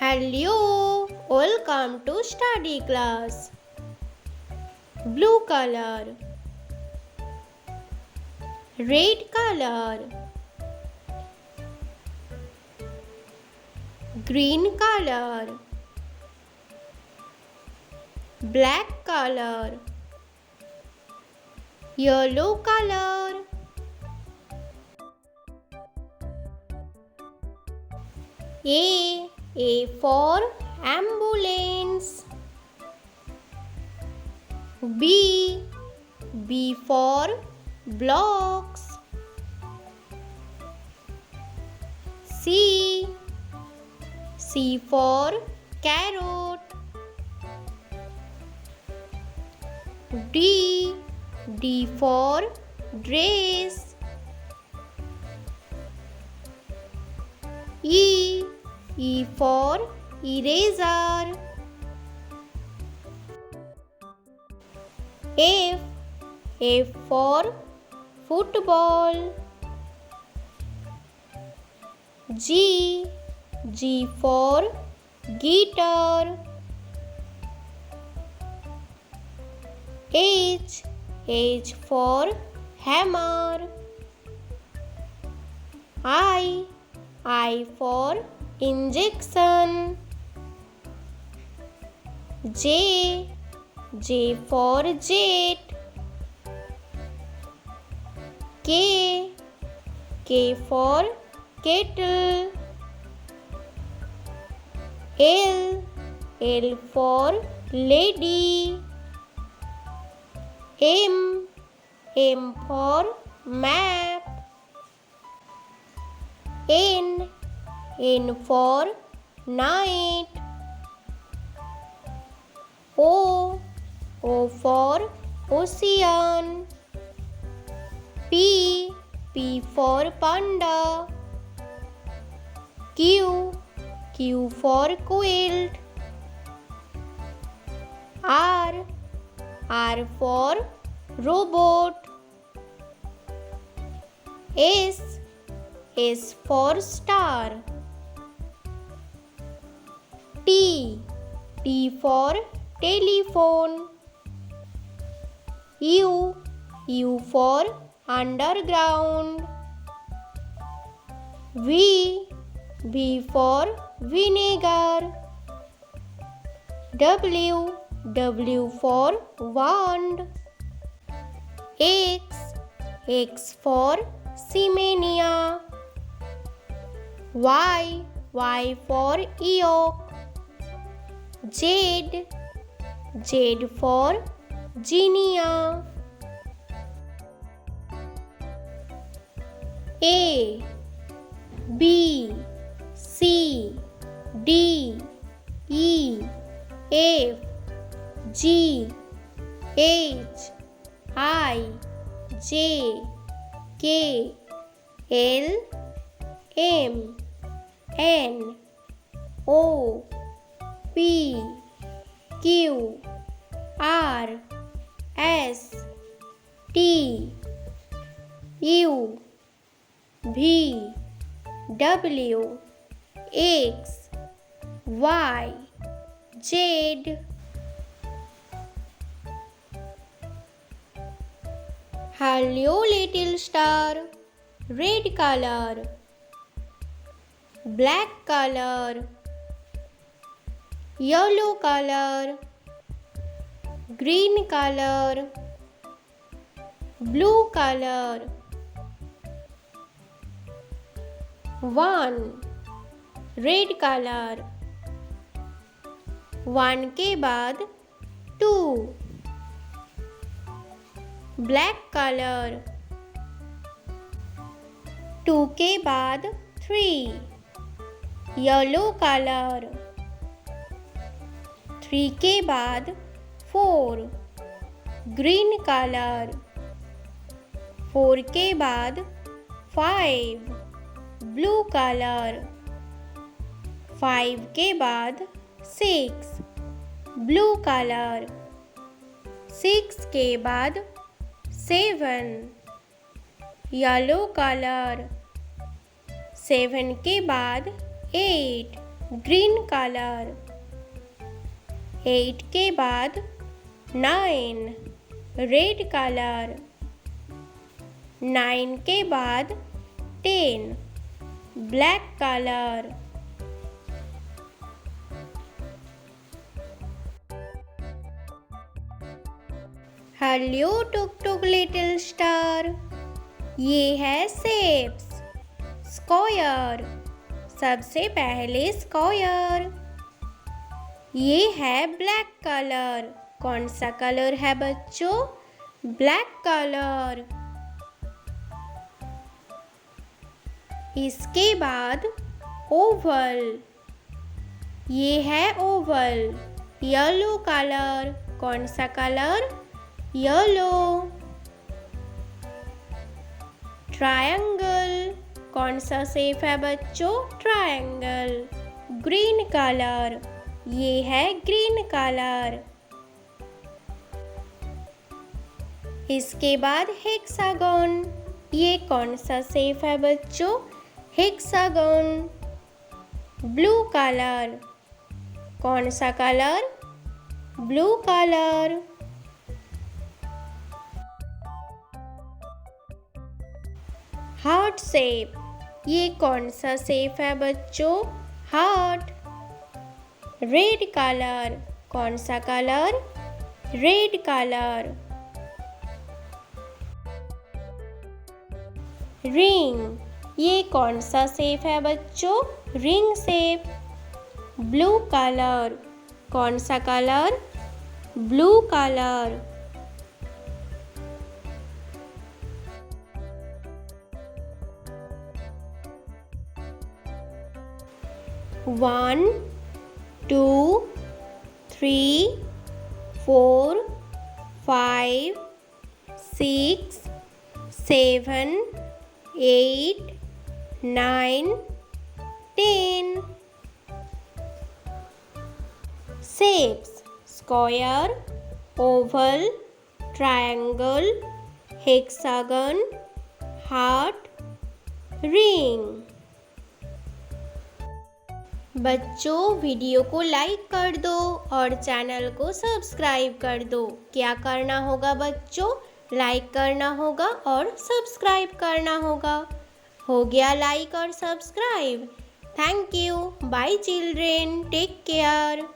Hello, welcome to study class. Blue color, red color, green color, black color, yellow color. A for ambulance. B for blocks. C for carrot. D for dress. E for eraser. F for football. G for guitar. H for hammer. I for injection. J for jet. K for kettle. L for lady. M for map. N for night. O for ocean. P for panda. Q for quilt. R for robot. S for star. T for telephone. U for underground. V for vinegar. W for wand. X for semenia. Y for yolk. Z for genia. A B C D E F G H I J K L M N O P Q R S T U V W X Y Z. Hello little star. Red color, black color, yellow color, green color, blue color. 1 red colour. 1 के बाद 2 black colour. 2 के बाद 3 yellow colour. 3 के बाद 4 green colour. 4 के बाद 5 blue colour. 5 के बाद 6 ब्लू कलर. 6 के बाद 7 येलो कलर. 7 के बाद 8 ग्रीन कलर। 8 के बाद 9 रेड कलर। 9 के बाद 10 ब्लैक कलर। हेलो टुक टुक लिटिल स्टार, ये है शेप्स। स्क्वायर, सबसे पहले स्क्वायर। ये है ब्लैक कलर। कौन सा कलर है बच्चों? Black colour. इसके बाद ओवल, ये है ओवल। Yellow colour. कौन सा कलर? येलो। ट्रायंगल, कौन सा शेप है बच्चों? ट्रायंगल। ग्रीन कलर, ये है ग्रीन कलर। इसके बाद हेक्सागन, ये कौन सा शेप है बच्चों? हेक्सागन। ब्लू कलर, कौन सा कलर? Blue colour. हार्ट शेप, ये कौन सा शेप है बच्चों? हार्ट। रेड कलर, कौन सा कलर? Red colour. रिंग, ये कौन सा शेप है बच्चों? Ring shape. ब्लू कलर, कौन सा कलर? Blue colour. One, two, 3, 4, 5, 6, 7, 8, 9, 10. Shapes: square, oval, triangle, hexagon, heart, ring. बच्चों, वीडियो को लाइक कर दो और चैनल को सब्सक्राइब कर दो। क्या करना होगा बच्चों? लाइक करना होगा और सब्सक्राइब करना होगा। हो गया लाइक और subscribe? Thank you. Bye children, take care.